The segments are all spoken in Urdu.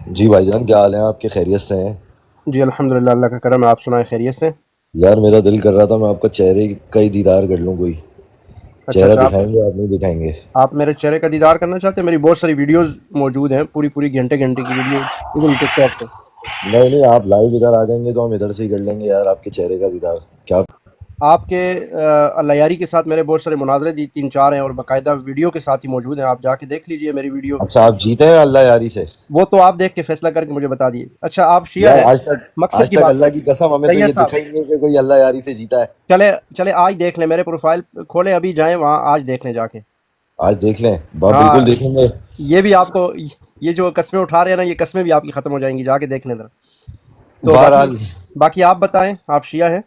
جی بھائی جان، کیا حال ہے آپ کے؟ خیریت سے ہیں؟ جی الحمدللہ، اللہ کا کرم ہے۔ آپ سنائیں، خیریت سے؟ یار میرا دل کر رہا تھا میں آپ کا چہرے کا ہی دیدار کر لوں، کوئی اچھا چہرہ اچھا، دکھائیں گے آپ؟ نہیں دکھائیں گے؟ آپ میرے چہرے کا دیدار کرنا چاہتے ہیں؟ میری بہت ساری ویڈیوز موجود ہیں، پوری پوری گھنٹے گھنٹے کی ویڈیو ایون ٹک ٹاک پہ۔ نہیں نہیں، آپ لائیو ادھر آ جائیں گے تو ہم ادھر سے ہی کر لیں گے یار، آپ کے چہرے کا دیدار کیا؟ آپ کے اللہ یاری کے ساتھ میرے بہت سارے مناظرے دی 3 4 ہیں، اور باقاعدہ ویڈیو کے ساتھ ہی موجود ہیں، آپ جا کے دیکھ لیجئے میری ویڈیو۔ اچھا، آپ جیتے ہیں اللہ یاری سے؟ وہ تو آپ دیکھ کے فیصلہ کر کے مجھے بتا دیے۔ اچھا، آپ شیعہ یار ہیں؟ آج تک مقصد آج کی تک بات اللہ کریں۔ کی قسم ہمیں تو یہ سید صاحب، دکھا ہی نہیں کہ کوئی اللہ یاری سے جیتا ہے۔ چلے چلے آج دیکھ لیں، میرے پروفائل کھولیں، ابھی جائیں وہاں، آج دیکھ لیں جا کے۔ آج دیکھ لیں؟ ہاں، بالکل دیکھیں گے۔ یہ بھی آپ کو، یہ جو قسمیں اٹھا رہے ہیں نا، یہ قسمیں بھی آپ کی ختم ہو جائیں گی، جا کے دیکھ لیں ذرا۔ تو بہرحال باقی آپ بتائیں، آپ شیعہ ہیں؟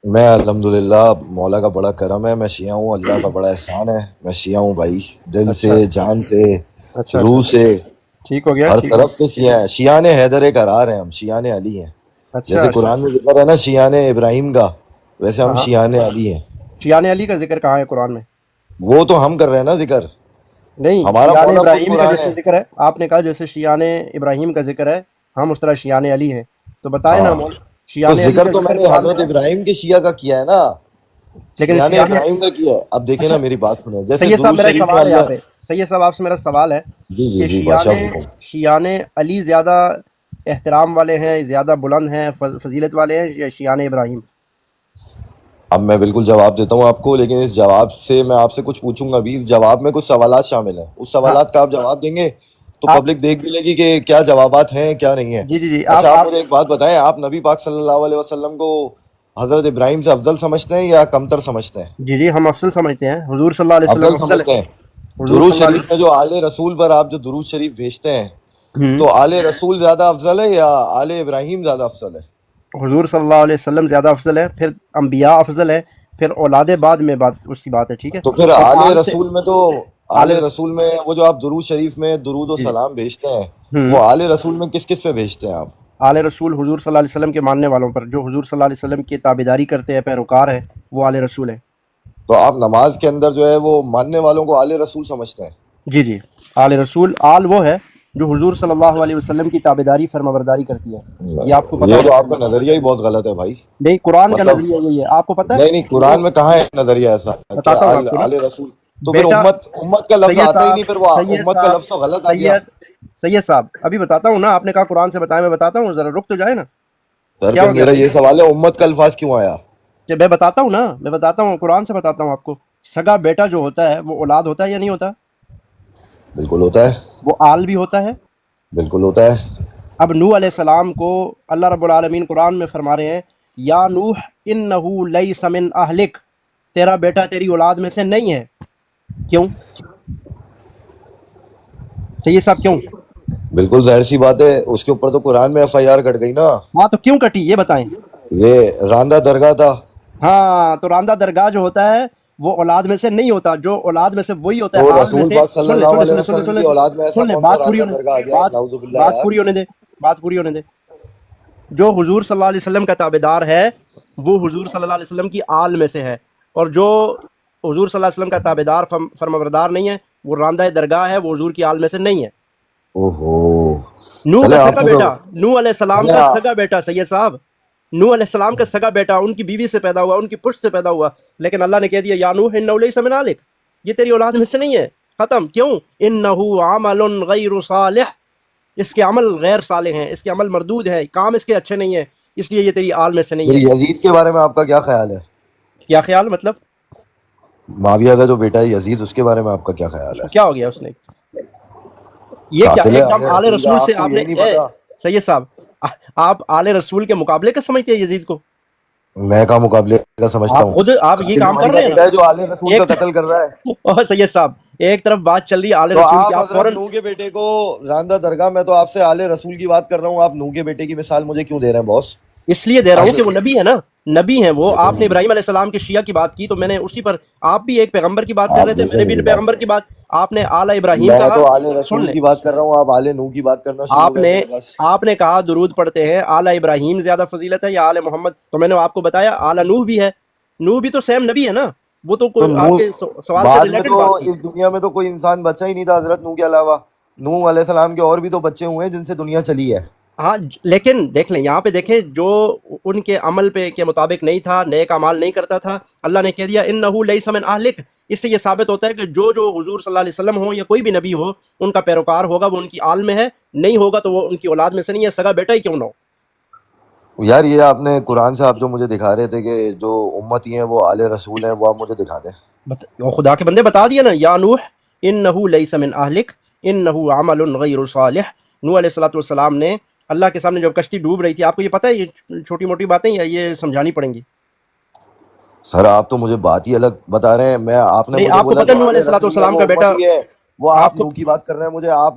میں الحمدللہ، مولا کا بڑا کرم ہے، میں شیعہ ہوں، اللہ کا بڑا احسان ہے، میں شیعہ ہوں بھائی، دل اچھا سے، جان سے، اچھا اچھا روح اچھا، سے، ٹھیک ہو گیا، ہر ٹھیک ہو طرف سے شیعہ ہیں۔ شیعان حیدر قرار ہیں ہم، شیعان علی ہیں۔ اچھا جیسے اچھا قرآن اچھا۔ میں ذکر ہے نا شیعان ابراہیم کا، ویسے ہم ہاں، شیعان علی ہیں۔ شیعان علی کا ذکر کہاں ہے قرآن میں؟ وہ تو ہم کر رہے ہیں نا ذکر، نہیں، ہمارا شیعان مولا خود ابراہیم کا قرآن جیسے ہے۔ ذکر ہے، آپ نے کہا جیسے شیعان ابراہیم کا ذکر ہے، ہم اس طرح شیعان علی ہیں، تو بتائیں نا ہاں، مول، تو شیعان علی ذکر کا تو میں ذکر نے قرآن میں حضرت ہے؟ ابراہیم کے شیعہ کا کیا ہے نا، لیکن شیعان شیعان، ابراہیم کا کیا ہے۔ اب دیکھیں نا، اچھا میری بات سنیں، جیسے سید صاحب، درود میرا ایک شریف میں سوال ہے یہاں اللہ… پہ، سید صاحب آپ سے میرا سوال ہے جی جی کہ جی بادشاہ حکم۔ شیعان علی زیادہ احترام والے ہیں، زیادہ بلند ہیں، فضیلت والے ہیں، یا شیعان ابراہیم؟ اب میں بالکل جواب دیتا ہوں آپ کو، لیکن اس جواب سے میں آپ سے کچھ پوچھوں گا بھی، اس جواب میں کچھ سوالات شامل ہیں، اس ہاں، سوالات کا آپ جواب دیں گے تو آپ، پبلک دیکھ بھی لے گی کہ کیا جوابات ہیں کیا نہیں ہیں۔ جی جی جی، اچھا، آپ آپ، مجھے ایک بات بتائیں، آپ نبی پاک صلی اللہ علیہ وسلم کو حضرت ابراہیم سے افضل سمجھتے ہیں یا کمتر سمجھتے ہیں؟ جی جی، ہم افضل سمجھتے ہیں، حضور صلی اللہ علیہ وسلم افضل افضل سمجھتے ہیں۔ ہے، حضور درود صلی اللہ شریف میں جو آل رسول پر آپ جو درود شریف بھیجتے ہیں، علیہ تو آل رسول زیادہ افضل ہے یا آل ابراہیم زیادہ افضل ہے؟ حضور صلی اللہ علیہ وسلم زیادہ افضل ہے، پھر انبیاء افضل ہے، پھر اولاد بعد میں بات اس کی بات ہے، ٹھیک ہے؟ تو پھر اور آل آل سے، رسول میں تو آل آل رسول، رسول میں وہ جو آپ درود شریف میں درود و جی جی، سلام بھیجتے ہیں، ہوں، وہ آل رسول میں کس کس پہ بھیجتے ہیں آپ؟ آل رسول حضور صلی اللہ علیہ وسلم کے ماننے والوں پر، جو حضور صلی اللہ علیہ وسلم کی تابعداری کرتے ہیں، پیروکار ہیں، وہ آل رسول ہیں۔ تو آپ نماز کے اندر جو ہے وہ ماننے والوں کو آل رسول سمجھتے ہیں؟ جی جی، آل رسول، آل وہ ہے جو حضور صلی اللہ علیہ وسلم کی تابعداری فرمانبرداری کرتی ہے، یہ آپ کو پتہ یہ تو ہونا آپ کا چاہیے۔ نظریہ ہی بہت غلط ہے بھائی۔ نہیں، قرآن کا مطلب نظریہ یہی ہے، آپ کو پتہ نہیں نہیں، ہے جو، قرآن میں کہاں ہے نظریہ ایسا کہ بتاتا ہوں آپ کو نا، آل رسول؟ تو پھر بیٹا، امت کا لفظ سید آتا ہی صاحب، نہیں، پھر وہ سید امت کا صاحب، لفظ تو غلط آ گیا۔ سید سید صاحب، ابھی بتاتا ہوں نا، آپ نے کہا قرآن سے بتائیں، میں بتاتا ہوں، ذرا رک تو جائے نا، سر کیا پھر ہو گیا؟ میرا یہ سوال ہے، امت کا الفاظ کیوں آیا؟ جب میں بتاتا ہوں نا، میں بتاتا ہوں، قرآن سے بتاتا ہوں آپ کو، سگا بیٹا جو ہوتا ہے وہ اولاد ہوتا ہے یا نہیں ہوتا؟ بالکل ہوتا ہے، وہ آل بھی ہوتا ہے۔ بالکل ہوتا ہے۔ اب نوح علیہ السلام کو اللہ رب العالمین قرآن میں فرما رہے ہیں، یا نوح انہو لیس من اہلک، تیرا بیٹا تیری اولاد میں سے نہیں ہے۔ کیوں؟ چاہیے صاحب، کیوں؟ بالکل ظاہر سی بات ہے، اس کے اوپر تو قرآن میں ایف آئی آر کٹ گئی نا۔ ہاں، تو کیوں کٹی یہ بتائیں؟ یہ راندہ درگاہ تھا۔ ہاں، تو راندہ درگاہ جو ہوتا ہے وہ اولاد میں سے نہیں ہوتا، جو اولاد میں سے وہی ہوتا ہے، تو آل میں رسول سے۔ پاک صلی سن لے اللہ سن لے علیہ سن لے سن لے وسلم سن کی لے اولاد میں ایسا سن لے، کون سا بات پوری راندہ ہونے، درگاہ آ گیا؟ بات نعوذ باللہ بات یار۔ پوری ہونے دے، بات پوری ہونے دے۔ جو حضور صلی اللہ علیہ وسلم کا تابعدار ہے وہ حضور صلی اللہ علیہ وسلم کی آل میں سے ہے، اور جو حضور صلی اللہ علیہ وسلم کا تابعدار فرمانبردار نہیں ہے، وہ راندہ درگاہ ہے، وہ حضور کی آل میں سے نہیں ہے۔ اوہو، نوح چلے کا آپ سگا نے تو… بیٹا، نوح علیہ السلام چلے کا سگا بیٹا، سید صاحب، نوح علیہ السلام کا سگا بیٹا ان کی بیوی سے پیدا ہوا، ان کی پشت سے پیدا ہوا، لیکن اللہ نے کہہ دیا یا نوح انہ لیس من اہلک، یہ تیری اولاد میں سے نہیں ہے، ختم۔ کیوں؟ انہ عمل غیر صالح، اس کے عمل غیر صالح ہیں، اس کے عمل مردود ہے، کام اس کے اچھے نہیں ہیں، اس لیے یہ تیری آل میں سے نہیں پھر ہے۔ یزید کے بارے میں آپ کا کیا خیال ہے؟ کیا خیال مطلب؟ معاویہ کا جو بیٹا ہے یزید، اس کے بارے میں آپ کا کیا خیال اس ہے؟ کو کیا ہو گیا؟ اس نے یہ کیا قاتل ہے ایک دم آل آل رسول کا، رسول سے آپ کو آپ یہ نے، نہیں پتا؟ سید صاحب، آپ آل رسول کے مقابلے کا سمجھتے ہیں یزید کو؟ میں کا مقابلے کا سمجھتا آپ ہوں؟ خود آپ یہ قاتل کام کر وہی کا رہے ہیں نا، بیٹا ہے جو آل رسول کا ایک قتل کر رہا ہے۔ اور سید صاحب، ایک طرف بات چل رہی ہے آل تو رسول کی، آپ آپ حضرت فوراً، نوح کے بیٹے کو راندہ درگاہ، میں تو آپ سے آل رسول کی بات کر رہا ہوں، آپ نوح کے بیٹے کی مثال مجھے کیوں دے رہے ہیں باس؟ اس لیے دے رہا ہوں کہ وہ حضرت نبی ہے نا، نبی ہیں وہ۔ آپ نے دیکھیں، ابراہیم علیہ السلام کے شیعہ کی بات کی، تو میں نے اسی پر، آپ بھی ایک پیغمبر کی بات کر آپ رہے تھے، میں دیکھیں نے بھی میری بات پیغمبر سنیں، کی بات، آپ نے آل ابراہیم میں کہا۔ تو آل سن رسول لیں، کی بات کر رہا ہوں، آپ آل نوح کی بات کرنا شروع ہو آپ گئے نے میرے پاس۔ آپ نے کہا درود پڑھتے ہیں، آل ابراہیم زیادہ فضیلت ہے یا آل محمد؟ تو میں نے آپ کو بتایا آل نوح بھی ہے، نوح بھی تو سیم نبی ہے نا، وہ تو تو کوئی آپ نوح کے سوال سے بعد میں ریلیٹڈ تو بات تھی۔ اس دنیا میں تو کوئی انسان بچا ہی نہیں تھا حضرت نوح کے علاوہ، نوح علیہ السلام کے اور بھی تو بچے ہوئے ہیں جن سے دنیا چلی ہے. ہاں لیکن دیکھ لیں یہاں پہ دیکھیں جو ان کے عمل پہ کے مطابق نہیں تھا، نیک اعمال نہیں کرتا تھا، اللہ نے کہہ دیا انہو لیس من اہلک. اس سے یہ ثابت ہوتا ہے کہ جو حضور صلی اللہ علیہ وسلم ہو یا کوئی بھی نبی ہو ان کا پیروکار ہوگا وہ ان کی آل میں ہے، نہیں ہوگا تو وہ ان کی اولاد میں سے نہیں ہے، سگا بیٹا ہی کیوں نہ ہو. یار یہ آپ نے قرآن سے آپ جو مجھے دکھا رہے تھے کہ جو امتی ہیں وہ آل رسول ہیں، وہ آپ مجھے دکھا دیں. خدا کے بندے بتا دیا نا، یا نوح انہو لیس من اہلک انہو عمل غیر صالح. نوح علیہ السلام نے اللہ کے سامنے جب کشتی ڈوب رہی تھی، آپ کو یہ پتہ ہے یہ چھوٹی موٹی باتیں یا یہ سمجھانی پڑیں گی؟ سر آپ تو مجھے بات ہی الگ بتا رہے ہیں. آپ نے نہیں، مجھے آپ کو بولا پتہ جو ہے نوح آل علیہ رسول ہے السلام وہ کا بیٹا، امتی ہے، وہ آپ آپ کو نوح کی بات کر رہے ہیں مجھے.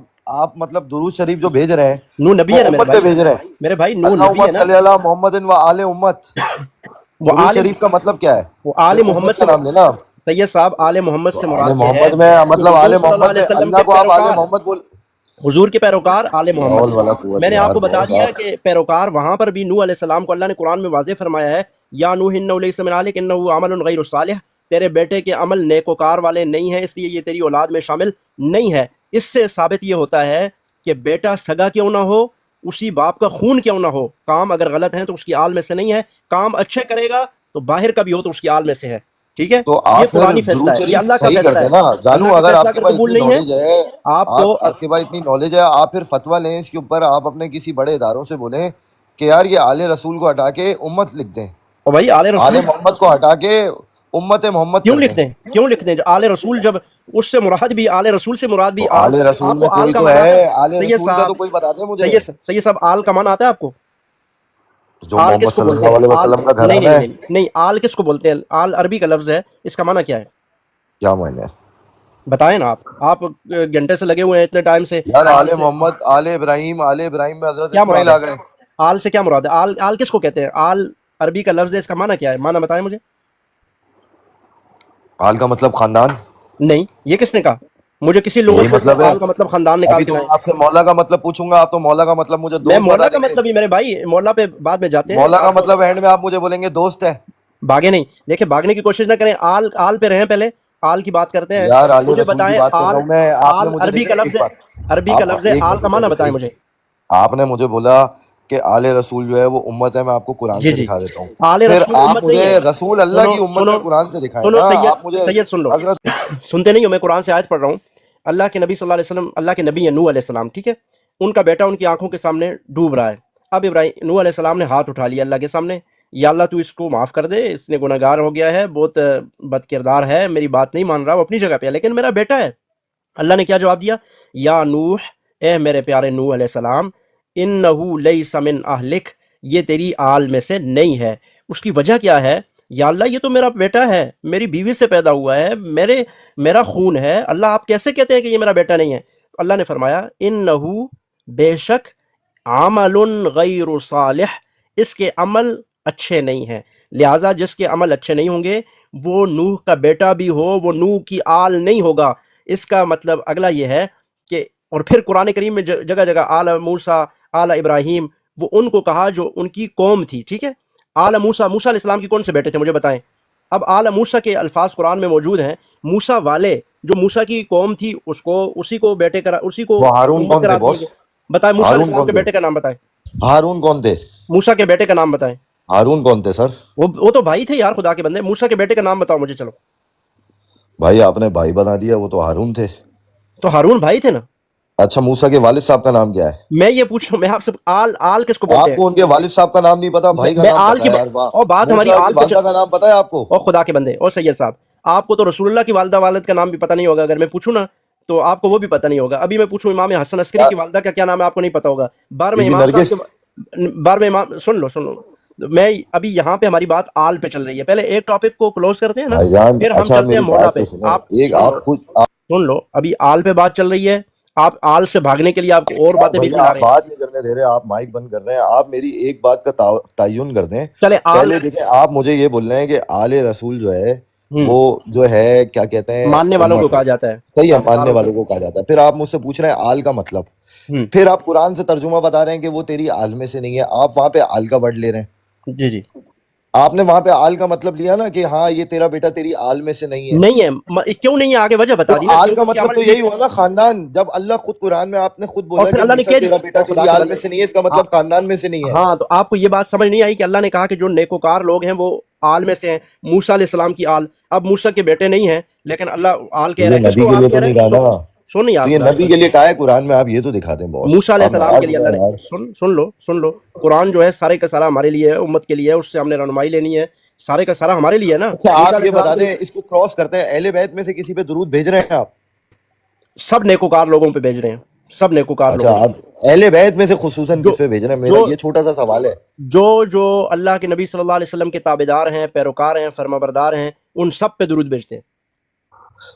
آپ مطلب درود شریف جو بھیج رہے ہیں نوح نبی وہ ہے نا میرے امت پہ بھائی، بھیج رہے ہیں. میرے بھائی نوح نبی اللہم ہے نا، صلی علی محمد و آل امت. وہ درود آل شریف کا مطلب کیا ہے؟ وہ پھر آل امت محمد کا سے نام لینا. سید صاحب آل محمد تو سے آل مراد یہ ہے محمد میں کہ مطلب آل حضور صلی اللہ محمد علیہ میں وسلم اللہ کے کو آپ آل پیروکار، محمد بول. حضور کے پیروکار آل محمد حول ہیں. ولا قوت میں نے آپ یار کو بتا بہت دیا آپ. کہ پیروکار وہاں پر بھی نوح علیہ السلام کو اللہ نے قرآن میں واضح فرمایا ہے، یا نوح انہ لیس من اہلک انہ عمل غیر صالح. تیرے بیٹے کے عمل نیکوکار والے نہیں ہیں، اس لیے یہ تیری اولاد میں شامل نہیں ہے. اس سے ثابت یہ ہوتا ہے کہ بیٹا سگا کیوں نہ ہو، اسی باپ کا خون کیوں نہ ہو، کام اگر غلط ہیں تو اس کی آل میں سے نہیں ہے، کام اچھے کرے گا تو باہر کا بھی ہو تو اس کی آل میں سے ہے. ٹھیک ہے، تو یہ آپ پھر قرآنی فیصلہ درود ہے، یہ شریف اللہ کا صحیح فیصلہ کرتے ہے. ہیں نا. اللہ جانو کا اگر فیصلہ آپ کے اگر پاس قبول اتنی نہیں ہے نالج ہے، آپ کو آپ کے پاس اتنی نالج ہے، آپ پھر فتویٰ لیں اس کے اوپر. آپ اپنے کسی بڑے اداروں سے بولیں کہ یار یہ آل رسول کو ہٹا کے امت لکھ دیں، اور بھائی آل آل رسول محمد کو ہٹا کے امت محمد کیوں کر دیں. لکھتے ہیں، کیوں لکھتے ہیں جو آل رسول، جب اس سے مراد بھی آل رسول سے مراد بھی تو آل. آل رسول آپ میں کو آل کوئی کا تو معنی آتا ہے، آل ہے سید رسول کا صاحب، تو کوئی بتا دیں مجھے. سید صاحب آل کا معنی آتا ہے آپ کو؟ جو آل محمد کس کو صلی بولتے اللہ ہیں؟ علیہ آل وسلم کا نہیں گھرانہ نہیں ہے. نہیں نہیں، آل کس کو بولتے ہیں؟ آل عربی کا لفظ ہے، اس کا معنی کیا ہے کیا معنی ہے بتائیں نا. آپ گھنٹے سے لگے ہوئے ہیں اتنے ٹائم سے یار؟ آل آل سے محمد، آل ابراہیم، آل ابراہیم میں حضرت کیا مراد اسماعیل ہے؟ آ گئے. آل سے کیا مراد ہے؟ آل آل کس کو کہتے ہیں؟ آل عربی کا لفظ ہے، اس کا معنی کیا ہے؟ معنی بتائیں مجھے. آل کا مطلب خاندان. نہیں، یہ کس نے کہا؟ مجھے کسی یہی لغت سے مطلب ہے. آل کا مطلب خاندان نکال ابھی کے تو لائیں. میں آپ سے مولا کا مطلب پوچھوں گا، آپ تو مولا کا مطلب مجھے میں دوست مولا بتا کا دیں گے. مطلب ہی میرے بھائی مولا پہ بعد میں جاتے ہیں. مولا کا آپ کو مطلب اینڈ میں آپ مجھے بولیں گے دوست ہے. بھاگے نہیں، دیکھیں بھاگنے کی کوشش نہ کریں. آل آل پہ رہیں، پہلے آل کی بات کرتے ہیں. یار آل مجھے رسول کی بتائیں بات کر رہا آل، ہوں میں. آپ نے آل مجھے عربی دیکھیں کا لفظ ایک ہے، بات. عربی کا آپ لفظ ہے. ایک آل منٹ کا معنی بتائیں بتائیں ایک مجھے. منٹ. آپ نے مجھے بولا کہ آل رسول جو ہے وہ امت ہے. میں آپ کو قرآن جی سے جی، دکھا دیتا ہوں. آل پھر رسول آپ امت نہیں مجھے ہے. رسول اللہ سنو کی امت سنو میں قرآن سے دکھائیں سنو نا. سید، آپ مجھے سید سن لو. حضرت. سنتے نہیں ہو، میں قرآن سے آیت پڑھ رہا ہوں. اللہ کے نبی صلی اللہ علیہ وسلم، اللہ کے نبی ہیں نوح علیہ السلام، ٹھیک ہے. ان کا بیٹا ان کی آنکھوں کے سامنے ڈوب رہا ہے. اب ابراہیم نوح علیہ السلام نے ہاتھ اٹھا لیا اللہ کے سامنے، یا اللہ تو اس کو معاف کر دے، اس نے گناہ گار ہو گیا ہے، بہت بد کردار ہے، میری بات نہیں مان رہا، وہ اپنی جگہ پہ ہے لیکن میرا بیٹا ہے. اللہ نے کیا جواب دیا؟ یا نوح، اے میرے پیارے نوح علیہ السلام، انہو لیس من اہلک، یہ تیری آل میں سے نہیں ہے. اس کی وجہ کیا ہے؟ یا اللہ یہ تو میرا بیٹا ہے، میری بیوی سے پیدا ہوا ہے، میرا خون ہے. اللہ آپ کیسے کہتے ہیں کہ یہ میرا بیٹا نہیں ہے؟ تو اللہ نے فرمایا انہو، بے شک، عمل غیر صالح، اس کے عمل اچھے نہیں ہیں. لہٰذا جس کے عمل اچھے نہیں ہوں گے وہ نوح کا بیٹا بھی ہو وہ نوح کی آل نہیں ہوگا. اس کا مطلب اگلا یہ ہے کہ، اور پھر قرآن کریم میں جگہ جگہ آل موسیٰ، آل ابراہیم، وہ ان کو کہا جو ان کی قوم تھی. ٹھیک ہے، آل موسیٰ علیہ السلام کی کون سے بیٹے تھے مجھے بتائیں. اب آل موسیٰ کے الفاظ قرآن میں موجود ہیں. موسیٰ والے جو موسیٰ کی قوم تھی اسی کو بیٹے کرا، اسی کو وہ ہارون امت کون تھے قرار دیے بوس؟ گئے. بتائیں موسیٰ علیہ ہارون السلام کون کے تھے؟ بیٹے کا نام بتائیں. ہارون کون تھے؟ موسیٰ کے بیٹے کا نام بتائیں. ہارون کون تھے سر؟ وہ تو بھائی تھے یار، خدا کے بندے. موسیٰ کے بیٹے کا نام بتاؤ مجھے. چلو، بھائی آپ نے بھائی بنا دیا، وہ تو ہارون تھے. تو ہارون بھائی تھے نا. اچھا موسیٰ کے والد صاحب کا نام کیا ہے؟ میں یہ پوچھ رہا ہوں، میں آپ سے آل کس کو بولتے آپ ہیں؟ کو ان کے والد صاحب کا نام نہیں پتا، بھائی کا میں نام آل پتا کی ہے یار. واہ. اور بات ہماری موسیٰ کی آل پہ والدہ کا نام پتا ہے آپ کو؟ اور خدا کے بندے اور سید صاحب، آپ کو تو رسول اللہ کی والدہ والد کا نام بھی پتہ نہیں ہوگا. اگر میں پوچھوں نا تو آپ کو وہ بھی پتہ نہیں ہوگا. ابھی میں پوچھوں امام حسن عسکری یار کی والدہ کا کیا نام ہے، آپ کو نہیں پتہ ہوگا. بار میں بی بی امام صاحب نرگس. کے بار میں امام، سن لو میں ابھی یہاں پہ ہماری بات آل پہ چل رہی ہے. پہلے ایک ٹاپک کو کلوز کرتے ہیں نا، بھائی جان پھر ہم اچھا چلتے ہیں میری مولا بات پہ. تو سنیں. آپ ایک سن لو، آپ خود سن لو، ابھی آل پہ بات چل رہی ہے. آپ آل سے بھاگنے کے لیے آپ کو اور یار باتیں بیچ میں بھیا لا آپ رہے ہیں. بات نہیں کرنے دے رہے، آپ مائک بند کر رہے ہیں. آپ میری ایک بات کا تعین کر دیں. چلے آل، پہلے دیکھیں آپ مجھے یہ بول رہے ہیں کہ آل رسول جو ہے وہ جو ہے کیا کہتے ہیں ماننے والوں کو امت ہے. کہا جاتا ہے، صحیح ہے، ماننے تابعداروں کو. والوں کو کہا جاتا ہے. پھر آپ مجھ سے پوچھ رہے ہیں آل کا مطلب. ہوں، پھر آپ قرآن سے ترجمہ بتا رہے ہیں کہ وہ تیری آل میں سے نہیں ہے. آپ وہاں پہ آل کا ورڈ لے رہے ہیں. جی جی. آپ نے وہاں پہ آل کا مطلب لیا نا کہ ہاں یہ تیرا بیٹا تیری آل میں سے نہیں ہے. نہیں ہے. کیوں نہیں ہے آگے وجہ بتا تو دی نا. آل کا مطلب تو یہی ہوا نا خاندان. جب اللہ خود قرآن میں آپ نے خود اور بولا پھر کہ اللہ نے موسیٰ کہہ تیرا بیٹا تیری آل میں سے نہیں ہے، اس کا مطلب خاندان میں سے نہیں ہے. ہاں تو آپ کو یہ بات سمجھ نہیں آئی کہ اللہ نے کہا کہ جو نیکوکار لوگ ہیں وہ آل میں سے ہیں. موسیٰ علیہ السلام کی آل. اب موسیٰ کے بیٹے نہیں ہیں لیکن اللہ آل کہہ رہا ہے. کس نبی کو کے آل لیے کہہ تو رہا نہیں ہے؟ کہا نا. سن تو یہ نبی کے لیے کہا ہے قرآن میں. آپ یہ تو دکھا دیں باس. موسیٰ علیہ آپ السلام ناراض کے لیے ہو اللہ رہے ہیں نے یار. سن لو قرآن جو ہے سارے کا سارا ہمارے لیے ہے، امت کے لیے ہے، اس سے ہم نے رہنمائی لینی ہے. سارے کا سارا ہمارے لیے ہے نا. اچھا موسیٰ آپ علیہ یہ بتا السلام دیں، اس کو کراس کرتے ہیں، اہل بیت میں سے کسی پہ درود بھیج رہے ہیں آپ؟ سب نیکوکار لوگوں پہ بھیج رہے ہیں. سب نیکوکار اچھا لوگوں آپ اہل بیت میں سے خصوصاً جو کس پہ بھیج رہے ہیں؟ میرا جو یہ چھوٹا سا سوال ہے. جو اللہ کے نبی صلی اللہ علیہ وسلم کے تابعدار ہیں، پیروکار ہیں، فرمانبردار ہیں، ان سب پہ درود بھیجتے ہیں.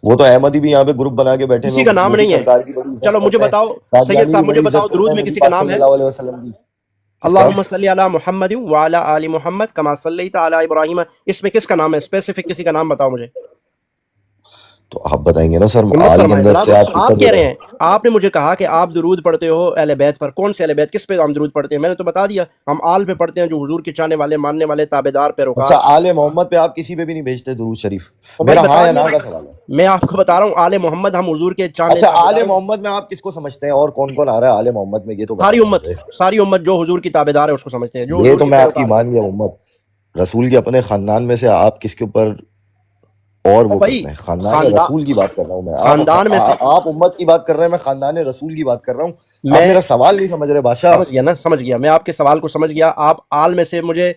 وہ تو احمدی بھی یہاں پہ گروپ بنا کے بیٹھے کسی کا لوگ، نام وہ بھی نہیں ہے. سرکار کی بڑی چلو عزت مجھے کرتے ہیں. بتاؤ سید قادیانی صاحب، بھی مجھے بڑی بتاؤ عزت کرتے درود ہیں میں نبی کسی کا پاک نام صلی ہے؟ اللہ علیہ وسلم کی. کس کا؟ اللہم صلی علی محمد وعلی آل محمد کما صلیت علی ابراہیم. اس میں کس کا نام ہے؟ اسپیسیفک کسی کا نام بتاؤ مجھے. تو آپ بتائیں گے نا سر، ہمت آل کے فرمائے اندر جناب. سے آپ کس کا آپ دے کہہ رہے رہے ہیں؟ ہیں، آپ نے مجھے کہا کہ آپ درود پڑھتے ہو اہل بیت پر. کون سے اہل بیت؟ کس پہ ہم درود پڑھتے ہیں؟ میں نے تو بتا دیا ہم آل پہ پڑھتے ہیں، جو حضور کے چاہنے والے، ماننے والے، تابعدار، پیروکار. اچھا آل محمد پہ آپ کسی پہ بھی نہیں بھیجتے درود شریف؟ اور بھائی میرا ہاں بتا یا دیا، نا کا سوال ہے. میں آپ کو بتا رہا ہوں آل محمد ہم حضور کے چاہنے اچھا آل تابعدار. محمد میں آپ کس کو سمجھتے ہیں اور کون کون آ رہا ہے آل محمد میں؟ یہ تو ساری بتائیں امت، مجھے. ساری امت جو حضور کی تابعدار ہے اس کو سمجھتے ہیں، جو یہ حضور تو کے میں آپ کی پیروکار. مان گیا. امت رسول کے اپنے خاندان میں سے آپ کس کے اوپر اور وہ بھائی کرتے ہیں؟ خاندان رسول کی بات کر رہا ہوں میں. خاندان میں سے آپ امت کی بات کر رہے ہیں، میں خاندان رسول کی بات کر رہا ہوں. آپ میں میرا سوال نہیں سمجھ رہے بادشاہ. سمجھ گیا نا، سمجھ گیا میں آپ کے سوال کو سمجھ گیا. آپ آل میں سے مجھے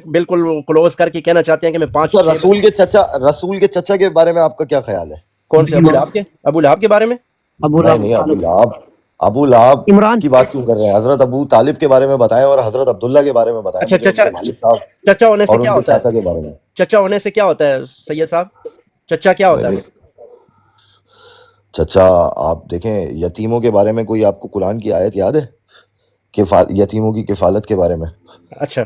بالکل کلوز کر کے کہنا چاہتے ہیں کہ میں 5 اچھا 6 رسول کے چچا کے بارے میں آپ کا کیا خیال ہے؟ کون سے؟ ابو لہب کے بارے میں؟ نہیں ابو لہب عمران کی بات کیوں کر رہے ہیں؟ حضرت ابو طالب کے بارے میں بتائیں اور حضرت عبداللہ کے بارے میں بتائیں اچھا مجھے، ان کے والد صاحب چچا ہونے سے اور کیا ان کے ہوتا ہے؟ چاچا کے بارے میں. چچا ہونے سے کیا ہوتا ہے سید صاحب؟ چچا کیا ہوتا ہے؟ چچا آپ دیکھیں، یتیموں کے بارے میں کوئی آپ کو قرآن کی آیت یاد ہے؟ یتیموں کی کفالت کے بارے میں. اچھا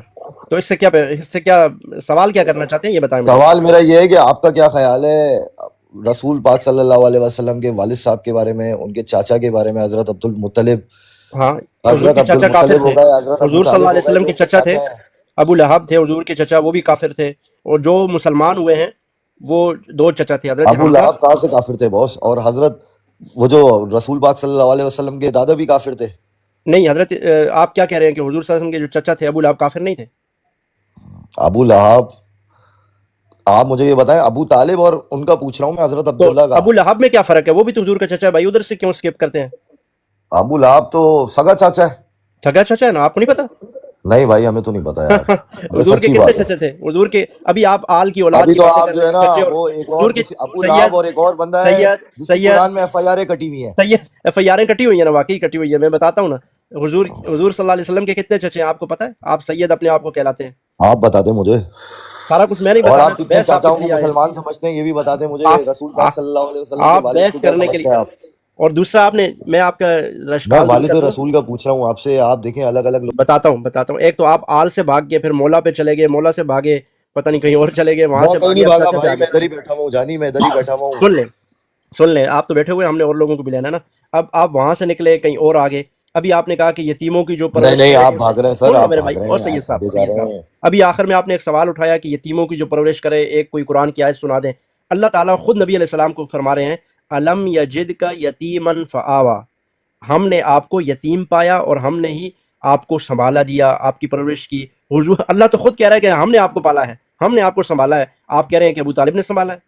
تو اس سے کیا سوال کیا کرنا چاہتے ہیں یہ بتائیں مجھے. سوال میرا یہ ہے کہ آپ کا کیا خیال ہے رسول پاک صلی اللہ علیہ وسلم کے والد صاحب کے بارے میں، ان کے چاچا کے بارے میں، حضرت عبد المطلب. ہاں حضور حضرت کے عبد چاچا کافر المطلب تھے. ہو گئے، حضرت ابو حضور صلی اللہ طالب علیہ ہو گئے وسلم جو کے ان کے چچا تھے. چاچا ہیں. ابو لہب تھے حضور کے چچا، وہ بھی کافر تھے. اور جو مسلمان ہوئے ہیں وہ 2 چچا تھے، حضرت ابو حمزہ. لہب کہاں سے کافر تھے باس؟ اور حضرت وہ جو رسول پاک صلی اللہ علیہ وسلم کے دادا بھی کافر تھے. نہیں حضرت آپ کیا کہہ رہے ہیں کہ حضور صلی اللہ علیہ وسلم کے جو چچا تھے ابو لہب کافر نہیں تھے؟ ابو لہب، آپ مجھے یہ بتائیں، ابو طالب اور ان کا پوچھ رہا ہوں میں، حضرت تو عبداللہ کا. ابو لہب میں کیا فرق ہے؟ وہ بھی تو حضور کا چچا ہے بھائی، ادھر سے کیوں اسکپ کرتے ہیں؟ ابو لہب تو سگا چاچا ہے. سگا چچا ہے نا، آپ کو نہیں پتا؟ نہیں بھائی ہمیں تو نہیں پتا یار، یہ حضور کے سچی کتنے بات ہے. چچا تھے حضور کے؟ ابھی آپ آل کی اولاد ابھی کی تو باتیں آپ کر جو رہے ہے ہیں، نا چچے. اور وہ ایک اور حضور کے کسی ابو لہب اور ایک اور بندہ ہے جس کی قرآن میں FIR کٹی ہوئی ہے. سید ایف آئی آریں کٹی ہوئی ہیں نا، واقعی کٹی ہوئی ہے. میں بتاتا ہوں نا، حضور صلی اللہ علیہ وسلم کے کتنے چچے ہیں آپ کو پتا ہے؟ آپ سید اپنے آپ کو کہلاتے ہیں. آپ بتا دیں مجھے. سارا کچھ میں نہیں اور بتانا، آپ کتنے بحث آپ چاچاؤں کس کو لیے آئے ہیں؟ مسلمان سمجھتے ہیں یہ بھی بتا دیں مجھے. آپ رسول پاک صلی اللہ علیہ وسلم کے آپ والد کو بحث کیا کرنے کے سمجھتے لیے. ہیں آپ؟ اور دوسرا آپ نے، میں آپ کا میں رشکال والد رسول کا پوچھ رہا ہوں آپ سے. آپ دیکھیں الگ الگ بتاتا ہوں. ایک تو آپ آل سے بھاگ گئے، پھر مولا پہ چلے گئے، مولا سے بھاگے پتہ نہیں کہیں اور چلے گئے، وہاں میں سے کہیں بھاگے، نہیں اب بھاگا چچا پہ بھائی، آ میں گئے. ادھر ہی بیٹھا ہوا ہوں جانی، میں ادھر ہی بیٹھا ہوا ہوں. سن لیں آپ تو بیٹھے ہوئے، ہم نے اور لوگوں کو بھی لینا ہے نا. اب آپ وہاں سے نکلے کہیں اور آگے. ابھی آپ نے کہا کہ یتیموں کی جو پرورش نہیں کرے. آپ بھاگ رہے ہیں سر، سن لو آپ میرے بھاگ بھائی رہے اور ہیں، سید آپ آگے جا صاحب. رہے ہیں. ابھی آخر میں آپ نے ایک سوال اٹھایا کہ یتیموں کی جو پرورش کرے، ایک کوئی قرآن کی آیت سنا دیں. اللہ تعالیٰ خود نبی علیہ السلام کو فرما رہے ہیں، الم یجدک یتیما فآوا. ہم نے آپ کو یتیم پایا اور ہم نے ہی آپ کو سنبھالا دیا، آپ کی پرورش کی. حضور اللہ تو خود کہہ رہا ہے کہ ہم نے آپ کو پالا ہے، ہم نے آپ کو سنبھالا ہے. آپ کہہ رہے ہیں کہ ابو طالب نے سنبھالا ہے.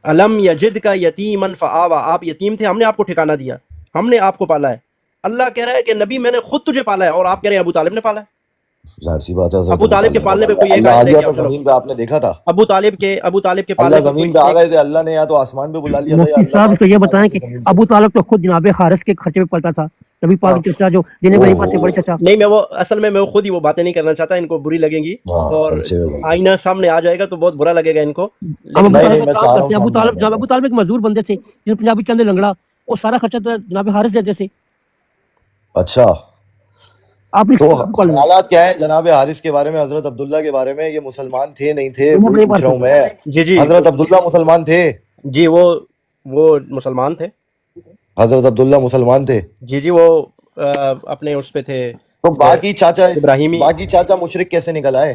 الم یجدک یتیما فآوا، آپ یتیم تھے، ہم نے آپ کو ٹھکانہ دیا، ہم نے آپ کو پالا ہے. اللہ کہہ رہا ہے کہ نبی میں نے خود تجھے پالا ہے، اور آپ کہہ رہے ہیں ابو طالب نے پالا ہے. ظاہر سی بات ہے حضرت ابو طالب کے نے پالنے پہ پالا. کوئی ایک اللہ آ آیت لے گیا کے تھا آؤ. چلو زمین پہ، آپ نے دیکھا تھا ابو طالب کے پالنے اللہ پہ زمین پہ آ گئے تھے. اللہ نے یا تو آسمان پہ بلا لیا تھا یا مفتی اللہ صاحب پاک تو نے یہ بلا بتائیں لیا کہ تھا زمین پہ. ابو طالب تو خود جناب حارث کے خرچے میں پلتا تھا. نبی پاک کے چچا جو جن بڑی بات سے بڑے چچا. نہیں میں وہ اصل میں خود ہی وہ باتیں نہیں کرنا چاہتا، ان کو بری لگیں گی اور آئینہ سامنے آ جائے گا تو بہت برا لگے گا ان کو. ہم ابو نہیں طالب میں کا چاہ کام رہا کرتے ہوں ہیں. ابو سامنے طالب ابو طالب ایک مزدور بندے تھے جن پنجابی کے اندر لنگڑا، وہ سارا خرچہ جناب حارث دیتے تھے. اچھا آپ نے تو خیالات کیا ہے جناب حارث کے بارے میں، حضرت عبداللہ کے بارے میں؟ یہ مسلمان تھے نہیں تھے وہی پوچھ رہا ہوں میں. جی حضرت عبداللہ مسلمان تھے؟ جی وہ مسلمان تھے. حضرت عبداللہ مسلمان تھے. جی وہ اپنے اس پہ تھے. تو باقی چاچا ابراہیمی. باقی چاچا مشرک کیسے نکل آئے؟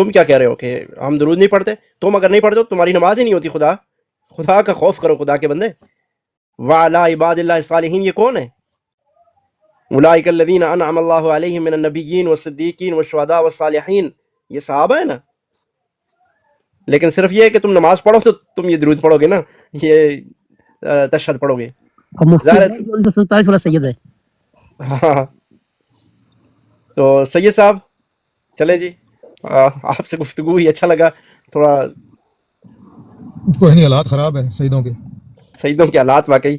تم کیا کہہ رہے ہو کہ ہم درود نہیں پڑھتے؟ تم اگر نہیں پڑھتے تو تمہاری نماز ہی نہیں ہوتی. خدا کا خوف کرو خدا کے بندے. وَعَلَىٰ عِبَادِ اللَّهِ الصَّالِحِينَ یہ کون ہے؟ اولئک الذین انعم اللہ علیہم من النبیین والصدیقین والشہداء والصالحین، یہ صحابہ ہے نا. لیکن صرف یہ ہے کہ تم نماز پڑھو تو تم یہ درود پڑھو گے نا، یہ تشہد پڑھو گے. اور مفتی ظاہر ہے. 1947 والا سید ہے. ہاں تو سید صاحب چلے جی، آپ سے گفتگو ہوئی، اچھا لگا. تھوڑا کوئی نہیں، حالات خراب ہیں سیدوں کے. سیدوں کے حالات واقعی.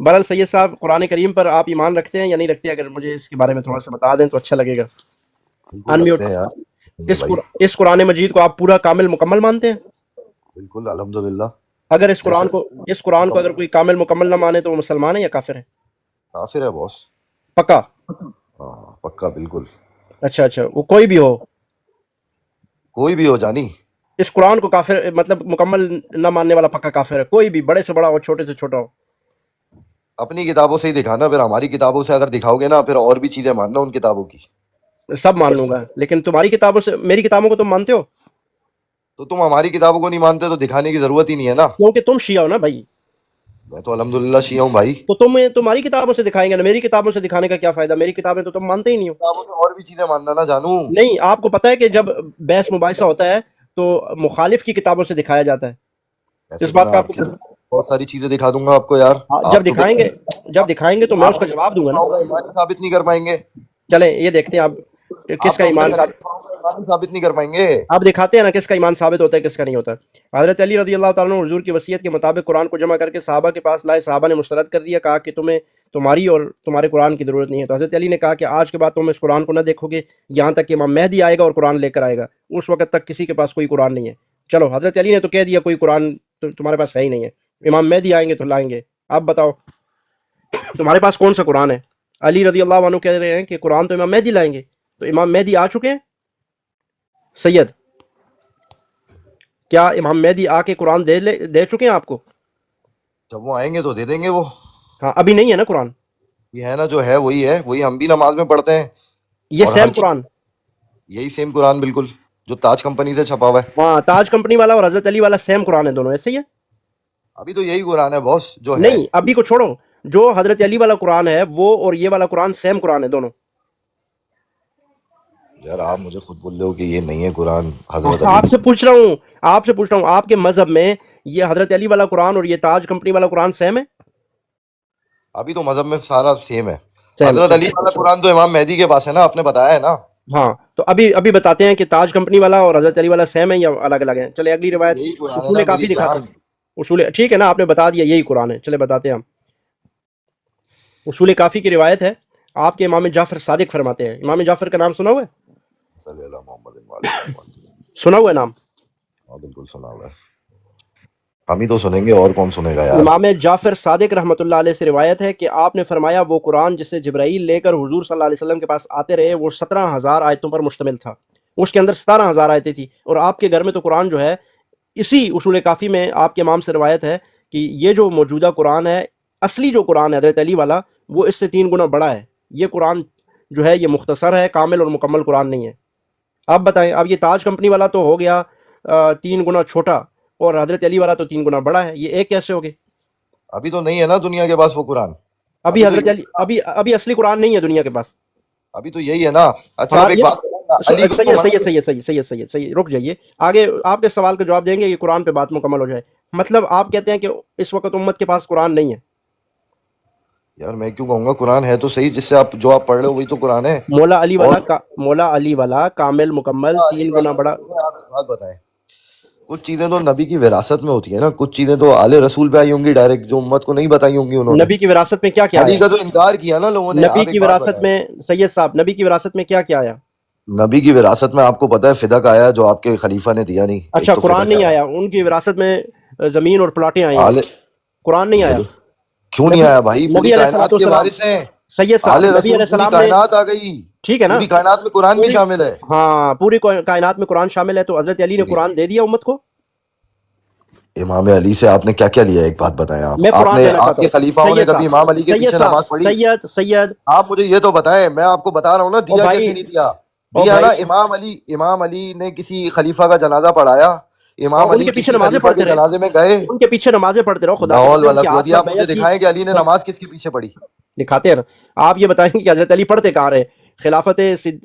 بہرحال سید صاحب، قرآن کریم پر آپ ایمان رکھتے ہیں یا نہیں رکھتے؟ اگر مجھے اس کے بارے میں تھوڑا سا بتا دیں تو اچھا لگے گا. بالکل انمیوٹ. رکھتے ہیں یار بھائی، اس قرآن مجید کو آپ پورا کامل مکمل مانتے ہیں؟ بالکل الحمدللہ. اگر اس جیسے قرآن کو اگر کوئی کامل مکمل نہ مانے تو وہ مسلمان ہے یا کافر ہے؟ کافر ہے باس. پکا؟ ہاں پکا بالکل. اچھا وہ کوئی بھی ہو، کوئی بھی ہو جانی. اس قرآن کو کافر مطلب مکمل نہ ماننے والا پکا کافر ہے. کوئی بھی، بڑے سے بڑا ہو، چھوٹے سے چھوٹا ہو. اپنی کتابوں سے ہی دکھانا، پھر ہماری کتابوں سے اگر دکھاؤ گے نا پھر اور بھی چیزیں ماننا ان کتابوں کی. سب مان لوں گا، لیکن تمہاری کتابوں سے، میری کتابوں کو تم مانتے ہو؟ تو تم ہماری کتابوں کو نہیں مانتے تو دکھانے کی ضرورت ہی نہیں ہے نا. کیونکہ تم شیعہ ہو نا بھائی. میں تو الحمدللہ شیعہ ہوں بھائی. تو تمہاری کتابوں سے دکھائیں گے نا، میری کتابوں سے دکھانے کا کیا فائدہ؟ میری کتابیں تو تم مانتے ہی نہیں ہو. کتابوں سے اور بھی چیزیں ماننا نا جانوں. نہیں، آپ کو پتہ ہے کہ جب بحث مباحثہ ہوتا ہے تو مخالف کی کتابوں سے دکھایا جاتا ہے. ایسے اس تو بات میں کا آپ کی بہت ساری چیزیں دکھا دوں گا آپ کو یار. جب دکھائیں گے تو میں اس کا جواب دوں گا نا. ایمان ثابت نہیں کر پائیں گے. چلیں یہ دیکھتے ہیں آپ کس کا ایمان ثابت نہیں کر پائیں گے. آپ دکھاتے ہیں نا کس کا ایمان ثابت ہوتا ہے کس کا نہیں ہوتا. حضرت علی رضی اللہ تعالیٰ عنہ حضور کی وصیت کے مطابق قرآن کو جمع کر کے صحابہ کے پاس لائے. صحابہ نے مسترد کر دیا، کہا کہ تمہاری اور تمہارے قرآن کی ضرورت نہیں ہے. تو حضرت علی نے کہا کہ آج کے بعد تم اس قرآن کو نہ دیکھو گے یہاں تک کہ امام مہدی آئے گا اور قرآن لے کر آئے گا. اس وقت تک کسی کے پاس کوئی قرآن نہیں ہے. چلو حضرت علی نے تو کہہ دیا کوئی قرآن تمہارے پاس ہے ہی نہیں ہے. امام مہدی آئیں گے تو لائیں گے. آپ بتاؤ تمہارے پاس کون سا قرآن ہے؟ علی رضی اللہ عنہ کہہ رہے ہیں کہ قرآن تو امام مہدی لائیں گے. تو امام مہدی آ چکے ہیں؟ سید کیا امام مہدی آ کے قرآن دے چکے ہیں آپ کو؟ جب وہ آئیں گے تو دے دیں گے وہ. ہاں ابھی نہیں ہے نا قرآن. یہ ہے نا جو ہے وہی ہم بھی نماز میں پڑھتے ہیں. یہ سیم قرآن، یہی سیم قرآن بالکل جو تاج کمپنی سے چھپا ہوا ہے. ہاں تاج کمپنی والا اور حضرت علی والا سیم قرآن ہے دونوں. ایسے ہی ہے؟ ابھی تو یہی قرآن ہے باس جو ہے. نہیں ابھی کو چھوڑو، جو حضرت علی والا قرآن ہے وہ اور یہ والا قرآن سیم قرآن ہے دونوں. یار آپ مجھے خود بول رہے ہو کہ یہ نہیں ہے قرآن حضرت آپ علی. سے پوچھ رہا ہوں آپ کے مذہب میں یہ حضرت علی والا قرآن اور یہ تاج کمپنی والا قرآن سیم ہے؟ ابھی تو مذہب میں سارا سیم ہے. حضرت علی والا قرآن تو امام مہدی کے پاس ہے نا، آپ نے بتایا ہے نا. ہاں تو ابھی بتاتے ہیں کہ تاج کمپنی والا اور حضرت علی والا سیم ہے یا الگ الگ ہیں. چلے اگلی روایت یہی قرآن ہے اصول نا کافی میری دکھاتے جان. ہیں. اصول ٹھیک ہے نا، آپ نے بتا دیا یہی قرآن ہے. چلے بتاتے ہیں ہم. اصول کافی کی روایت ہے، آپ کے امام جعفر صادق فرماتے ہیں. امام جعفر کا نام سنا ہوا ہے؟ صلی اللہ محمد محمد. سنا ہوا ہے نام؟ ہاں بالکل سنا ہوا ہے. ہم ہی تو سنیں گے اور کون سنے گا یار. امام جعفر صادق رحمۃ اللہ علیہ سے روایت ہے کہ آپ نے فرمایا وہ قرآن جسے جبرائیل لے کر حضور صلی اللہ علیہ وسلم کے پاس آتے رہے وہ 17,000 آیتوں پر مشتمل تھا. اس کے اندر 17,000 آیتیں تھی. اور آپ کے گھر میں تو قرآن جو ہے، اسی اصول کافی میں آپ کے امام سے روایت ہے کہ یہ جو موجودہ قرآن ہے، اصلی جو قرآن ہے حضرت علی والا، وہ اس سے 3 گنا بڑا ہے. یہ قرآن جو ہے یہ مختصر ہے، کامل اور مکمل قرآن نہیں ہے. آپ بتائیں، اب یہ تاج کمپنی والا تو ہو گیا 3 گنا چھوٹا اور حضرت علی والا تو 3 گنا بڑا ہے. یہ ایک کیسے ہو گئے؟ ابھی تو نہیں ہے نا دنیا کے پاس وہ قرآن. ابھی حضرت علی ابھی اصلی قرآن نہیں ہے دنیا کے پاس. ابھی تو یہی ہے نا. اچھا آپ ایک بات صحیح رک جائیے، آگے آپ کے سوال کا جواب دیں گے. یہ قرآن پہ بات مکمل ہو جائے. مطلب آپ کہتے ہیں کہ اس وقت امت کے پاس قرآن نہیں ہے. یار میں کیوں کہوں گا قرآن ہے تو صحیح، جس سے جو آپ پڑھ رہے ہو وہی تو قرآن ہے. مولا علی والا کامل مکمل 3 گنا بڑا. آپ ایک بات بتائیں، کچھ چیزیں تو نبی کی وراثت میں ہوتی ہے نا، کچھ چیزیں تو آل رسول پہ آئی ہوں گی ڈائریکٹ، جو امت کو نہیں بتائی ہوں گی. انہوں نے نبی کی وراثت میں کیا علی آیا؟ کا تو انکار کیا نا لوگوں نے. نبی کی وراثت میں سید صاحب، نبی کی وراثت میں کیا آیا؟ نبی کی وراثت میں آپ کو پتا ہے فدق آیا جو آپ کے خلیفہ نے دیا نہیں. اچھا قرآن نہیں آیا ان کی وراثت میں؟ زمین اور پلاٹیں آئی ہیں، قرآن نہیں آیا. کیوں نہیں آیا بھائی؟ پوری کائنات کے وارث ہیں سید صاحب. نبی علیہ السلام نے کائنات آ گئی. ٹھیک ہے نا، پوری کائنات میں قرآن بھی شامل ہے. ہاں پوری کائنات میں قرآن شامل ہے. تو حضرت علی نے قرآن دے دیا امت کو. امام علی سے آپ نے کیا کیا لیا؟ ایک بات بتائیں. آپ کے خلیفاؤں نے کبھی امام علی کے پیچھے نماز پڑھی؟ سید آپ مجھے یہ تو بتائیں، میں آپ کو بتا رہا ہوں نا دیا کیسے نہیں دیا. اور دیا نا. بھائی امام علی نے کسی خلیفہ کا جنازہ پڑھایا, امام اور ان علی کے پیچھے کسی نمازیں خلیفہ پڑھتے کے رہے, جنازے میں گئے. ان کے پیچھے نمازیں پڑھتے رہو, خدا کے لاہور بندے ان والا کے ہاتھ قوت, میں آپ مجھے بیعت کی. دکھائیں کہ علی نے بس نماز کس کے پیچھے پڑھی. دکھاتے ہیں نا. آپ یہ بتائیں کہ حضرت علی پڑھتے کہاں رہے؟ خلافت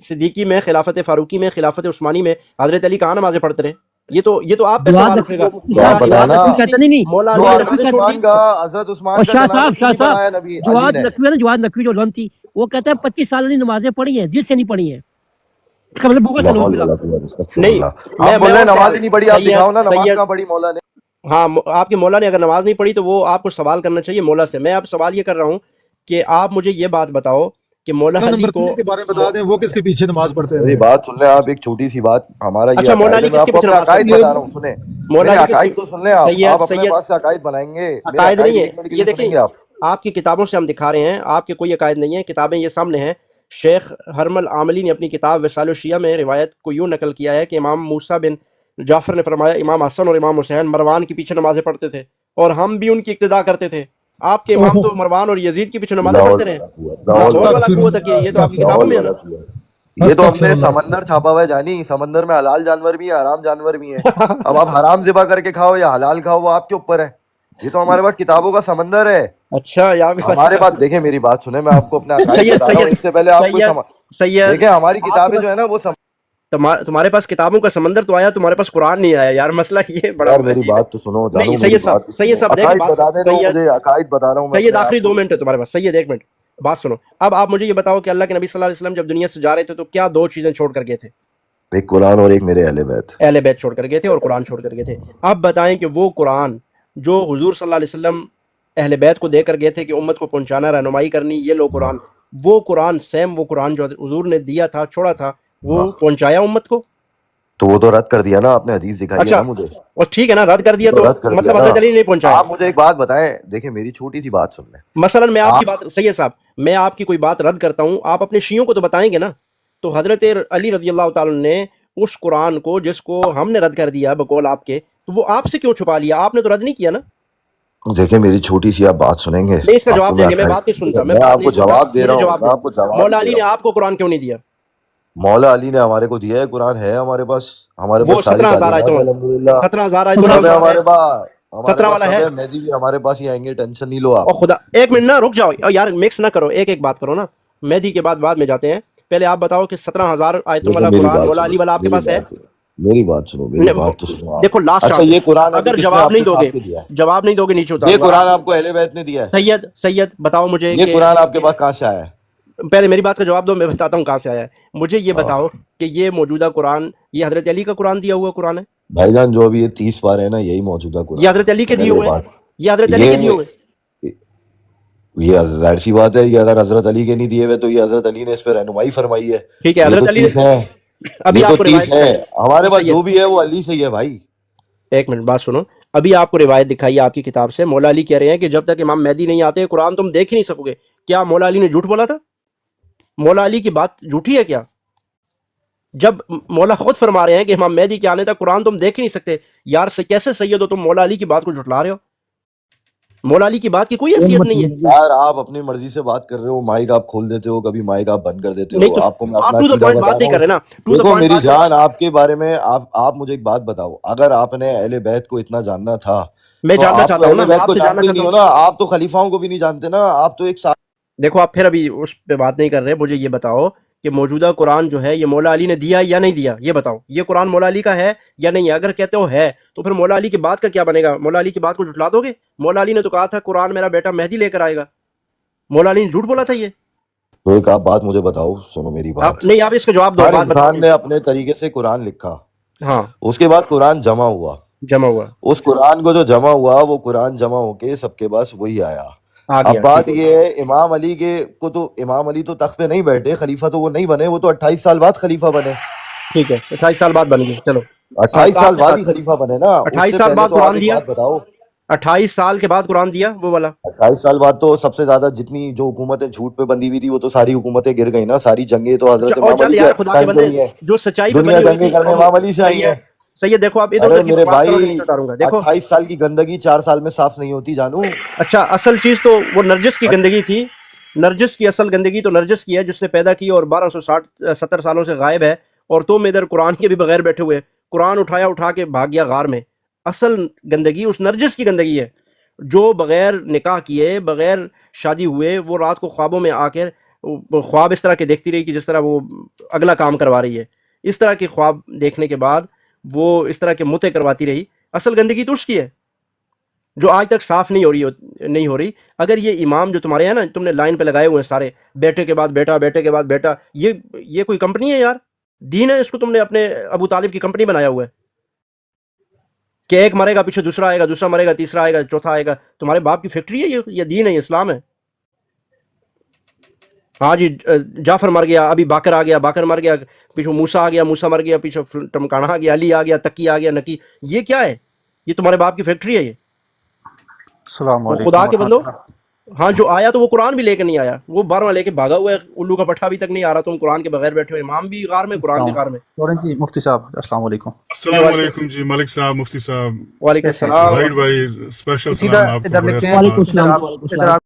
صدیقی میں, خلافت فاروقی میں, خلافت عثمانی میں حضرت علی کہاں نمازیں پڑھتے رہے؟ یہ تو آپ پہ جواد سوال نقوی اٹھے گا. وہ مفتی تو آپ صاحب، بتائیں جواد خلافت نا, نقوی صدیقی کہتے نہیں مولا جو علی نے جواد نقوی نمازیں حضرت چھوڑ کہتے دی. عثمان کا حضرت عثمان اور کا شاہ جنازہ صاحب کیوں نہیں بنایا نبی جواد علی نے؟ نقوی ہے نا، جواد نقوی جو علم تھی وہ کہتا ہے 25 سال نے نمازیں پڑھی ہیں، جس سے نہیں پڑھی ہیں، اس کا مطلب بوگس ہے، نعوذ لاہور باللہ. والا قوت, استغفر نہیں, اللہ. آپ بول میں رہے ہیں اور کہہ رہا نماز ہی ہوں نہیں پڑھی, آپ دکھاؤ نا نماز سید کہاں پڑھی مولا نے. ہاں آپ کے مولا نے اگر نماز نہیں پڑھی تو وہ آپ کو سوال کرنا چاہیے مولا سے. میں اب سوال یہ کر رہا ہوں کہ آپ مجھے یہ بات بتاؤ کہ مولا علی نمبر کو 3 کے بارے میں بتا دیں، وہ کس کے پیچھے نماز پڑھتے میری ہیں؟ بات سن لیں آپ, ایک چھوٹی سی بات. ہمارا یہ اچھا مولا عقائد ہے, علی میں کس آپ کے کو پیچھے اپنے نماز عقائد پڑھتے ہیں؟ بتا رہا ہوں, سنیں مولا میرے علی عقائد تو سن لیں. آپ اپنے سید پاس سے عقائد بنائیں گے, میرے عقائد عقائد نہیں ایک منٹ کے ہے لیے یہ, سنیں دیکھیں گے آپ. آپ کی کتابوں سے ہم دکھا رہے ہیں, آپ کے کوئی عقائد نہیں ہے, کتابیں یہ سامنے ہیں. شیخ حرمل عاملی نے اپنی کتاب وصال الشیعہ میں روایت کو یوں نقل کیا ہے کہ امام موسیٰ بن جعفر نے فرمایا امام حسن اور امام حسین مروان کے پیچھے نمازیں پڑھتے تھے اور ہم بھی ان کی اقتدا کرتے تھے. آپ کے امام تو مروان اور یزید کے پیچھے نمازیں لاہور پڑھتے رہے. والا قوت, لاہور والا استغفر قوت ہے کہ اللہ، یہ تو آپ کی استغفر کتابوں لاہور میں ہے نا. والا قوت. یہ تو ہم استغفر نے اللہ. سمندر چھاپا ہوا ہے جانی, سمندر میں حلال جانور بھی ہیں, حرام جانور بھی ہیں. اب آپ حرام ذبح کر کے کھاؤ یا حلال کھاؤ وہ آپ کے اوپر ہے. یہ تو ہمارے پاس کتابوں کا سمندر ہے. اچھا یا بھی ہمارے پاس دیکھیں, میری بات سنیں, میں آپ کو اپنے عقائد سید بتا رہا ہوں, سید اس سے پہلے آپ کو سید سید دیکھیں ہماری آپ کے کتابیں پاس جو ہے نا وہ تمہارے پاس کتابوں کا سمندر تو آیا, تمہارے پاس قرآن نہیں آیا یار. مسئلہ یہ بڑا یار میری عجیب ہے. بات تو سنو نہیں جانو, میری سید صاحب, بات تو سید سنو, صاحب دیکھیں عقائد بات بتا دیں تو سید مجھے عقائد بتا رہا ہوں میں سید اپنے آخری آپ 2 کو. منٹ ہے تمہارے پاس. سید ایک منٹ بات سنو. اب آپ مجھے یہ بتاؤ کہ اللہ کے نبی صلی اللہ علیہ وسلم جب دنیا سے جا رہے تھے تو کیا 2 چیزیں چھوڑ کر گئے تھے؟ ایک قرآن اور ایک میرے اہل بیت. اہل بیت چھوڑ کر گئے تھے اور قرآن چھوڑ کر گئے تھے. اب بتائیں کہ وہ قرآن جو حضور صلی اللہ علیہ وسلم اہل بیت کو دے کر گئے تھے کہ امت کو پہنچانا, رہنمائی کرنی, یہ لو قرآن, وہ قرآن سیم وہ قرآن جو حضور نے دیا تھا, چھوڑا تھا, وہ پہنچایا امت کو؟ تو وہ تو رد کر دیا نا, آپ نے حدیث دکھائی ہے اچھا نا مجھے, اور ٹھیک ہے نا, رد کر وہ دیا تو تو رد کر دیا مطلب نا. حضرت علی نے نہیں پہنچایا. آپ مجھے ایک بات بتائیں, دیکھیں میری چھوٹی سی بات سن لیں. مثلا میں آپ کی آپ بات, سید صاحب میں آپ کی کوئی بات رد کرتا ہوں, آپ اپنے شیعوں کو تو بتائیں گے نا. تو حضرت علی رضی اللہ تعالی عنہ نے اس قرآن کو جس کو ہم نے رد کر دیا بقول آپ کے, تو وہ آپ سے کیوں چھپا لیا؟ آپ نے تو رد نہیں کیا نا. دیکھیں میری چھوٹی سی آپ بات سنیں گے, نہیں اس کا آپ کو جواب میں دیں گے, میں عقائد, بات نہیں سنتا, میں میں بات آپ نہیں کو سنتا, جواب دے رہا مجھے ہوں, جواب میں دیں. آپ کو جواب مولا ہی علی دے نے رہا ہوں. آپ کو قرآن کیوں نہیں دیا؟ مولا علی نے ہمارے کو دیا ہے, قرآن ہے ہمارے پاس وہ ساری 17,000 تعلیمات آیتوں ہے الحمدللہ. 17,000 آیتوں سب ہے والا ہے, ہمارے 17 پاس والا سب ہے. ہے, مہدی بھی ہمارے پاس ہی آئیں گے, ٹینشن نہیں لو آپ. اور خدا ایک منٹ نا رک جاؤ یار, مکس نہ کرو, ایک بات کرو نا. مہدی کے بعد میں جاتے ہیں, پہلے آپ بتاؤ کہ 17,000 آیتوں دیکھو والا میری قرآن بات مولا سنو, علی والا آپ کے میری پاس ہے؟ بات سنو, میری بات سنو, میری بات تو سنو آپ. دیکھو لاسٹ اچھا چانس ہے, یہ قرآن ابھی اگر کس نے جواب آپ نہیں کو دو گے, چھاپ کے دیا ہے؟ جواب نہیں دو گے نیچے یہ اتاروں گا. قرآن آپ کو اہل بیت نے دیا ہے؟ سید بتاؤ مجھے یہ کہ قرآن آپ کے پاس کہاں سے آیا ہے؟ پہلے میری بات کا جواب دو, میں بتاتا ہوں کہاں سے آیا ہے. مجھے یہ بتاؤ کہ یہ موجودہ قرآن یہ حضرت علی کا قرآن دیا ہوا قرآن ہے؟ بھائی جان جو ابھی یہ 30 پارے ہیں نا, یہی موجودہ یہ قرآن حضرت علی کے ہے. دیے پہلے ہوئے ہیں, بات یہ حضرت علی کے دیے ہوئے ہیں. یہ ظاہر سی بات ہے, یہ اگر حضرت علی کے نہیں دیے ہوئے تو یہ حضرت علی نے اس پہ رہنمائی فرمائی ہے. ٹھیک ہے, یہ تو حضرت علی 30 نے ہیں, ابھی یہ تو آپ کو 30 روایت ہیں دکھائی. ہمارے پاس, سید جو بھی ہے وہ علی سے ہی ہے بھائی. ایک منٹ بات سنو, ابھی آپ کو روایت دکھائی ہے آپ کی کتاب سے, مولا علی کہہ رہے ہیں کہ جب تک امام مہدی نہیں آتے قرآن تم دیکھ ہی نہیں سکو گے. کیا مولا علی نے جھوٹ بولا تھا؟ مولا علی کی بات جھوٹی ہے کیا؟ جب مولا خود فرما رہے ہیں کہ امام مہدی کے آنے تک قرآن تم دیکھ ہی نہیں سکتے, یار کیسے سید ہو تم مولا علی کی بات کو جھٹلا رہے ہو؟ مولا علی کی بات کی کوئی حیثیت نہیں ہے. یار آپ اپنی مرضی سے بات کر رہے ہو, مائک آپ کھول دیتے ہو, کبھی مائک آپ بند کر دیتے نہیں ہو. تو آپ کو میں آپ اپنا ٹو دا عقیدہ پوائنٹ بتا بات رہا نہیں کر ہوں. رہے نا, ٹو دا دیکھو پوائنٹ میری بات. جان, آپ کے بارے میں آپ مجھے ایک بات بتاؤ, اگر آپ نے اہل بیت کو اتنا جاننا تھا میں تو جاننا آپ تو چاہتا ہوں اہل نا, میں بیت آپ کو سے جاننا جانتے ہی چاہتا نہیں ہو ہوں. نا, آپ تو خلیفاؤں کو بھی نہیں جانتے نا, آپ تو ایک دیکھو آپ پھر ابھی اس پہ بات نہیں کر رہے, مجھے یہ بتاؤ کہ موجودہ قرآن جو ہے یہ مولا علی نے دیا یا نہیں دیا, یہ بتاؤ. یہ قرآن مولا علی کا ہے یا نہیں ہے؟ اگر کہتے ہو ہے تو پھر مولا علی کی بات کا کیا بنے گا؟ مولا علی کی بات کو جھٹلا دو گے؟ مولا علی نے تو کہا تھا قرآن میرا بیٹا مہدی لے کر آئے گا. مولا علی نے جھوٹ بولا تھا یہ؟ تو ایک آپ بات مجھے بتاؤ, سنو میری بات. نہیں آپ اس کا جواب دو, ہر بات بتاؤ. انسان نے اپنے طریقے سے قرآن لکھا, ہاں اس کے بعد قرآن جمع ہوا. جمع ہوا, اس قرآن کو جو جمع ہوا, وہ قرآن جمع ہو کے سب کے پاس وہی آیا. آ اب گیا. بات یہ ہے, امام علی تو امام علی تو تخت پہ نہیں بیٹھے, خلیفہ تو وہ نہیں بنے, وہ تو 28 سال بعد خلیفہ بنے. ٹھیک ہے 28 سال بعد بن گئے, چلو 28 آپ سال کے بعد ساتھ. ہی خلیفہ بنے نا, اس 28 سے سال پہلے بعد تو آپ قرآن ایک دیا, بات بتاؤ. 28 سال کے بعد قرآن دیا وہ والا. 28 سال بعد تو سب سے زیادہ جتنی جو حکومتیں جھوٹ پہ بندی ہوئی تھی وہ تو ساری حکومتیں گر گئی نا, ساری جنگیں تو اچھا حضرت اور امام چل علی یار کے خدا کے ٹائم پہ بندے, ہوئی ہیں. جو سچائی پہ دنیا بنی ہوئی جنگیں تھی. کرنے امام علی سے آئی ہیں. سید دیکھو آپ ادھر ارے ادھر کی میرے بکواس کرو گے, بھائی, نیچے اتاروں گا. دیکھو 28 سال کی گندگی 4 سال میں صاف نہیں ہوتی جانو. اچھا اصل چیز تو وہ نرجس کی گندگی تھی, نرجس کی اصل گندگی تو نرجس کی ہے جس نے پیدا کی اور 1260-70 سالوں سے غائب ہے، اور تم ادھر قرآن کے بھی بغیر بیٹھے ہوئے، قرآن اٹھا کے بھاگ گیا غار میں۔ اصل گندگی اس نرجس کی گندگی ہے جو بغیر نکاح کیے، بغیر شادی ہوئے، وہ رات کو خوابوں میں آ کر خواب اس طرح کے دیکھتی رہی کہ جس طرح وہ اگلا کام کروا رہی ہے، اس طرح کے خواب دیکھنے کے بعد وہ اس طرح کے متے کرواتی رہی۔ اصل گندگی تو اس کی ہے جو آج تک صاف نہیں ہو رہی۔ اگر یہ امام جو تمہارے ہیں نا، تم نے لائن پہ لگائے ہوئے ہیں سارے، بیٹے کے بعد بیٹا، بیٹے کے بعد بیٹا، یہ کوئی کمپنی ہے یار؟ دین ہے؟ اس کو تم نے اپنے ابو طالب کی کمپنی بنایا ہوا ہے کہ ایک مرے گا پیچھے دوسرا آئے گا، دوسرا مرے گا تیسرا آئے گا، چوتھا آئے گا۔ تمہارے باپ کی فیکٹری ہے یہ دین ہے، یہ اسلام ہے؟ ہاں جی، جعفر مر گیا، ابھی باکر آ گیا، باکر مر گیا، پیچھے موسیٰ آ گیا، موسیٰ مر گیا، پیچھے ٹمکانا آ گیا، علی آ گیا، تقی آ گیا، نکی۔ یہ کیا ہے؟ یہ تمہارے باپ کی فیکٹری ہے یہ؟ السلام وہ علیکم خدا کے بندو، ورحمۃ اللہ۔ ہاں جو آیا تو وہ قرآن بھی لے کے نہیں آیا، وہ 12واں لے کے بھاگا ہوا ہے، الو کا پٹھا ابھی تک نہیں آ رہا، تم قرآن کے بغیر بیٹھے ہوئے، امام بھی غار میں، قرآن بھی غار میں۔ لورن جی، مفتی صاحب السلام علیکم۔ السلام علیکم جی، ملک صاحب، مفتی صاحب، وعلیکم کیسے ہیں؟ السلام۔ راہیل بھائی، اسپیشل سیدھا سلام آپ کو، ادھر بڑے لکھتے ہیں، وعلیکم اسلام۔ السلام۔ ادھر آپ